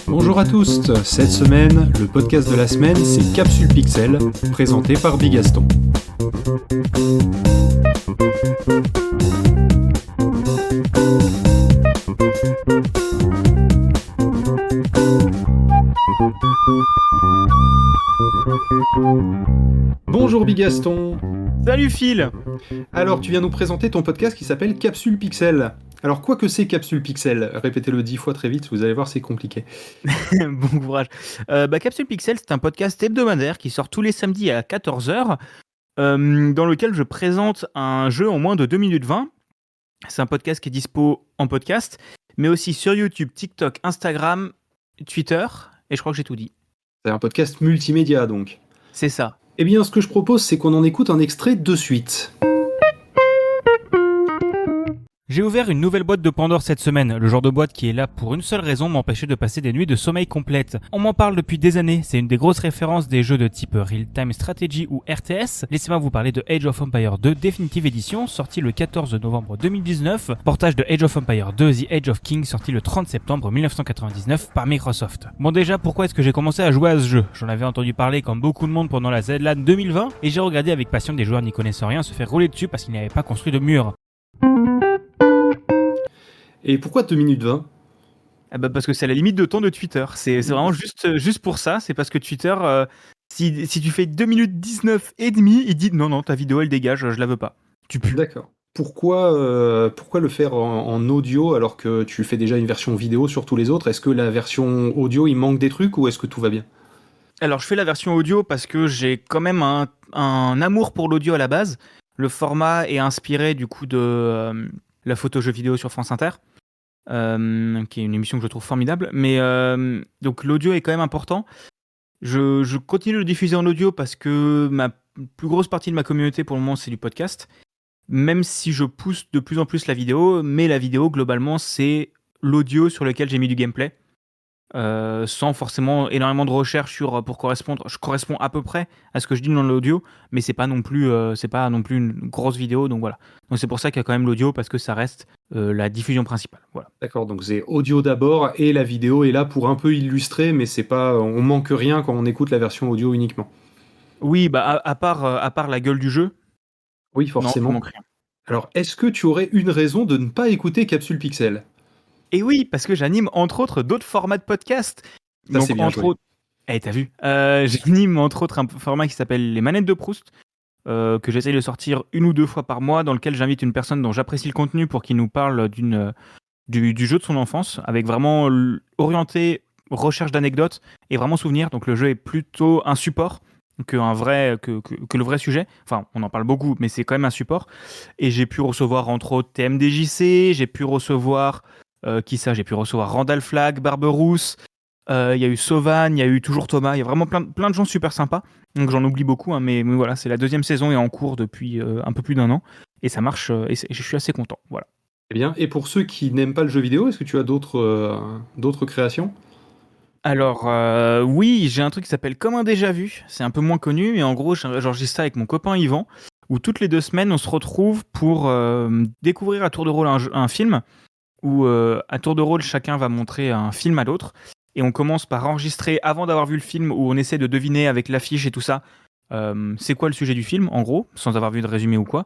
Bonjour à tous, cette semaine, le podcast de la semaine, c'est Capsule Pixel, présenté par Bigaston. Bonjour Bigaston. Salut Phil. Alors, tu viens nous présenter ton podcast qui s'appelle Capsule Pixel. Alors, quoi que c'est Capsule Pixel? Répétez-le 10 fois très vite, vous allez voir, c'est compliqué. Bon courage. Capsule Pixel, c'est un podcast hebdomadaire qui sort tous les samedis à 14h, dans lequel je présente un jeu en moins de 2 minutes 20. C'est un podcast qui est dispo en podcast, mais aussi sur YouTube, TikTok, Instagram, Twitter, et je crois que j'ai tout dit. C'est un podcast multimédia, donc. C'est ça. Eh bien, ce que je propose, c'est qu'on en écoute un extrait de suite. J'ai ouvert une nouvelle boîte de Pandore cette semaine, le genre de boîte qui est là pour une seule raison, m'empêcher de passer des nuits de sommeil complètes. On m'en parle depuis des années, c'est une des grosses références des jeux de type Real Time Strategy ou RTS. Laissez-moi vous parler de Age of Empires 2 Definitive Edition, sorti le 14 novembre 2019, portage de Age of Empires 2 The Age of Kings, sorti le 30 septembre 1999 par Microsoft. Bon déjà, pourquoi est-ce que j'ai commencé à jouer à ce jeu? J'en avais entendu parler comme beaucoup de monde pendant la ZLAN 2020, et j'ai regardé avec passion des joueurs n'y connaissant rien se faire rouler dessus parce qu'ils n'avaient pas construit de mur. Et pourquoi 2 minutes 20? Parce que c'est la limite de temps de Twitter. C'est vraiment juste pour ça. C'est parce que Twitter, si tu fais 2 minutes 19 et demi, il dit non, ta vidéo elle dégage, je la veux pas. Tu pues. D'accord. Pourquoi le faire en audio alors que tu fais déjà une version vidéo sur tous les autres? Est-ce que la version audio, il manque des trucs ou est-ce que tout va bien? Alors je fais la version audio parce que j'ai quand même un amour pour l'audio à la base. Le format est inspiré du coup de la photo jeu vidéo sur France Inter. Qui est une émission que je trouve formidable, mais donc l'audio est quand même important. Je continue de le diffuser en audio parce que ma plus grosse partie de ma communauté pour le moment c'est du podcast, même si je pousse de plus en plus la vidéo, mais la vidéo globalement c'est l'audio sur lequel j'ai mis du gameplay, sans forcément énormément de recherche pour correspondre. Je corresponds à peu près à ce que je dis dans l'audio, mais c'est pas non plus une grosse vidéo, donc voilà. Donc c'est pour ça qu'il y a quand même l'audio, parce que ça reste la diffusion principale. Voilà. D'accord, donc c'est audio d'abord et la vidéo est là pour un peu illustrer, mais c'est pas, on manque rien quand on écoute la version audio uniquement. Oui, à part la gueule du jeu. Oui, forcément. Non, il manque rien. Alors, est-ce que tu aurais une raison de ne pas écouter Capsule Pixel? Et oui, parce que j'anime entre autres d'autres formats de podcast. Ça, c'est bien joué. T'as vu, j'anime entre autres un format qui s'appelle Les Manettes de Proust, que j'essaye de sortir 1 ou 2 fois par mois, dans lequel j'invite une personne dont j'apprécie le contenu pour qu'il nous parle du jeu de son enfance, avec vraiment orienté recherche d'anecdotes et vraiment souvenir. Donc le jeu est plutôt un support que le vrai sujet. Enfin, on en parle beaucoup, mais c'est quand même un support. Et j'ai pu recevoir entre autres TMDJC, j'ai pu recevoir j'ai pu recevoir Randall Flagg, Barberousse, il y a eu Sauvan, il y a eu toujours Thomas, il y a vraiment plein de gens super sympas. Donc j'en oublie beaucoup, hein, mais voilà, c'est la 2e saison et en cours depuis un peu plus d'1 an. Et ça marche, et je suis assez content. Voilà. Eh bien, et pour ceux qui n'aiment pas le jeu vidéo, est-ce que tu as d'autres créations? Alors, oui, j'ai un truc qui s'appelle Comme un déjà vu. C'est un peu moins connu, et en gros, j'enregistre ça avec mon copain Yvan, où toutes les 2 semaines, on se retrouve pour découvrir à tour de rôle un film, où à tour de rôle, chacun va montrer un film à l'autre. Et on commence par enregistrer avant d'avoir vu le film, où on essaie de deviner avec l'affiche et tout ça, c'est quoi le sujet du film, en gros, sans avoir vu de résumé ou quoi.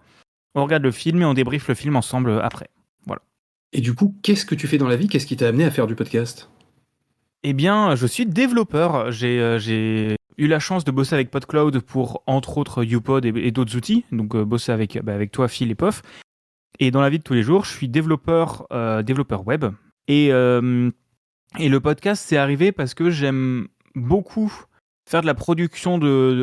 On regarde le film et on débriefe le film ensemble après. Voilà. Et du coup, qu'est-ce que tu fais dans la vie? Qu'est-ce qui t'a amené à faire du podcast? Eh bien, je suis développeur. J'ai eu la chance de bosser avec PodCloud pour, entre autres, YouPod et d'autres outils. Donc, bosser avec toi, Phil et Pof. Et dans la vie de tous les jours, je suis développeur web. Et le podcast, c'est arrivé parce que j'aime beaucoup faire de la production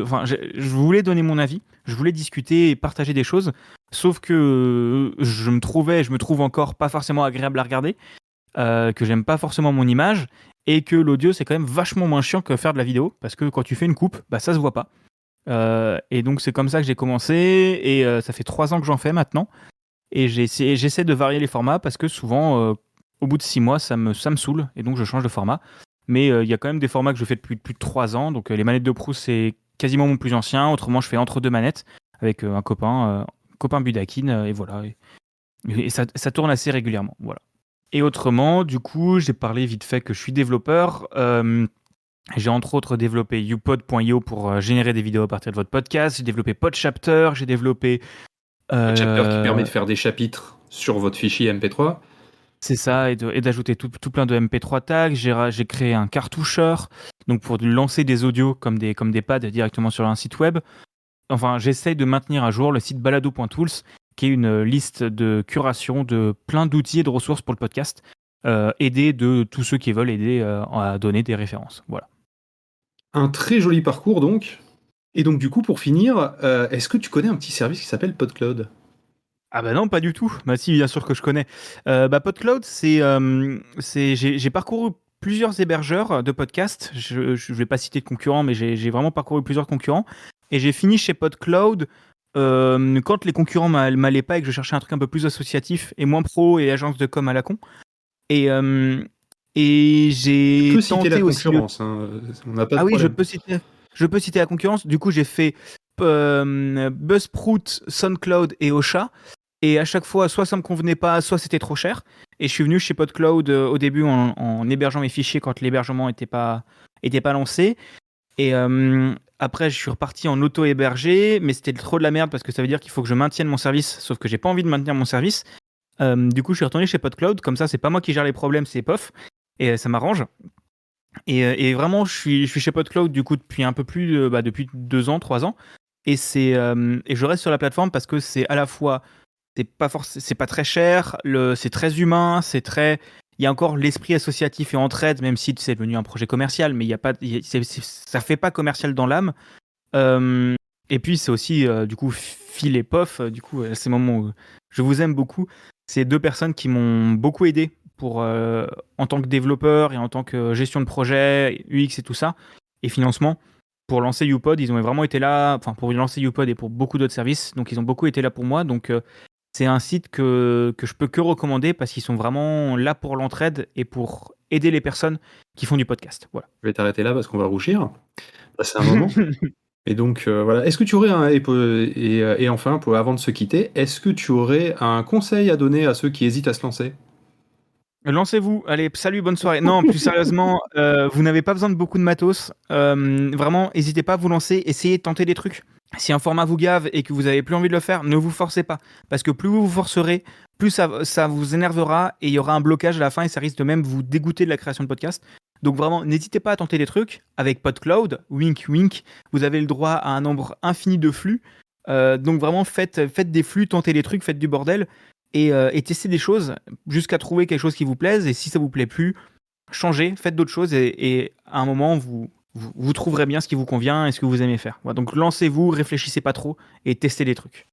Enfin, je voulais donner mon avis, je voulais discuter et partager des choses, sauf que je me trouve encore pas forcément agréable à regarder, que j'aime pas forcément mon image, et que l'audio, c'est quand même vachement moins chiant que faire de la vidéo, parce que quand tu fais une coupe, ça se voit pas. Et donc, c'est comme ça que j'ai commencé, et ça fait 3 ans que j'en fais maintenant. Et j'essaie de varier les formats parce que souvent, au bout de 6 mois, ça me saoule et donc je change de format. Mais il y a quand même des formats que je fais depuis plus de 3 ans. Donc les manettes de proue, c'est quasiment mon plus ancien. Autrement, je fais entre deux manettes avec un copain Budakin. Et voilà. Et ça tourne assez régulièrement. Voilà. Et autrement, du coup, j'ai parlé vite fait que je suis développeur. J'ai entre autres développé upod.io pour générer des vidéos à partir de votre podcast. J'ai développé Podchapter. J'ai développé... Le chapter qui permet de faire des chapitres sur votre fichier MP3. C'est ça, et d'ajouter tout plein de MP3 tags. J'ai créé un cartoucheur, donc pour lancer des audios comme des pads directement sur un site web. Enfin, j'essaye de maintenir à jour le site balado.tools, qui est une liste de curation de plein d'outils et de ressources pour le podcast, aider de tous ceux qui veulent aider à donner des références. Voilà. Un très joli parcours donc. Et donc du coup, pour finir, est-ce que tu connais un petit service qui s'appelle PodCloud ? Ah bah non, pas du tout. Bah si, bien sûr que je connais. PodCloud, j'ai parcouru plusieurs hébergeurs de podcasts. Je vais pas citer de concurrents, mais j'ai vraiment parcouru plusieurs concurrents. Et j'ai fini chez PodCloud quand les concurrents m'allaient pas et que je cherchais un truc un peu plus associatif et moins pro et agence de com à la con. Et j'ai Tu peux citer la tenté aussi... concurrence, hein, on n'a pas de Ah oui, problème. je peux citer la concurrence. Du coup, j'ai fait Buzzsprout, SoundCloud et Ocha. Et à chaque fois, soit ça me convenait pas, soit c'était trop cher. Et je suis venu chez PodCloud au début en hébergeant mes fichiers quand l'hébergement était pas lancé. Et après, je suis reparti en auto-hébergé, mais c'était trop de la merde parce que ça veut dire qu'il faut que je maintienne mon service, sauf que j'ai pas envie de maintenir mon service. Du coup, je suis retourné chez PodCloud. Comme ça, c'est pas moi qui gère les problèmes, c'est POF. Et ça m'arrange. Et vraiment, je suis chez PodCloud du coup depuis un peu plus depuis 2 ans, 3 ans. Et je reste sur la plateforme parce que c'est à la fois c'est pas très cher, c'est très humain, il y a encore l'esprit associatif et entraide, même si c'est devenu un projet commercial, mais ça fait pas commercial dans l'âme. Et puis c'est aussi du coup Phil et Pof, du coup ces moments où je vous aime beaucoup, c'est 2 personnes qui m'ont beaucoup aidé en tant que développeur et en tant que gestion de projet, UX et tout ça, et financement. Pour lancer Upod, ils ont vraiment été là, enfin pour lancer Upod et pour beaucoup d'autres services, donc ils ont beaucoup été là pour moi, donc c'est un site que je peux que recommander parce qu'ils sont vraiment là pour l'entraide et pour aider les personnes qui font du podcast. Voilà. Je vais t'arrêter là parce qu'on va rougir. C'est un moment. Et donc voilà, est-ce que tu aurais et enfin, avant de se quitter, est-ce que tu aurais un conseil à donner à ceux qui hésitent à se lancer ? Lancez-vous, allez, salut, bonne soirée. Non, plus sérieusement, vous n'avez pas besoin de beaucoup de matos. Vraiment, n'hésitez pas à vous lancer, essayez de tenter des trucs. Si un format vous gave et que vous n'avez plus envie de le faire, ne vous forcez pas. Parce que plus vous vous forcerez, plus ça vous énervera et il y aura un blocage à la fin et ça risque de même vous dégoûter de la création de podcast. Donc vraiment, n'hésitez pas à tenter des trucs. Avec PodCloud, wink wink, vous avez le droit à un nombre infini de flux. Donc vraiment, faites des flux, tentez des trucs, faites du bordel. Et testez des choses jusqu'à trouver quelque chose qui vous plaise. Et si ça vous plaît plus, changez, faites d'autres choses et à un moment, vous trouverez bien ce qui vous convient et ce que vous aimez faire. Voilà, donc lancez-vous, réfléchissez pas trop et testez des trucs.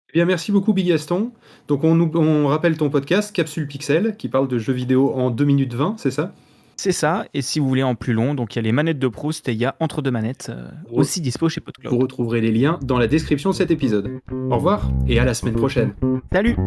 Eh bien, merci beaucoup, Big Gaston. Donc, on rappelle ton podcast, Capsule Pixel, qui parle de jeux vidéo en 2 minutes 20, c'est ça ? C'est ça, et si vous voulez en plus long, donc il y a les manettes de Proust et il y a Entre deux manettes, aussi dispo chez PodCloud. Vous retrouverez les liens dans la description de cet épisode. Au revoir et à la semaine prochaine. Salut!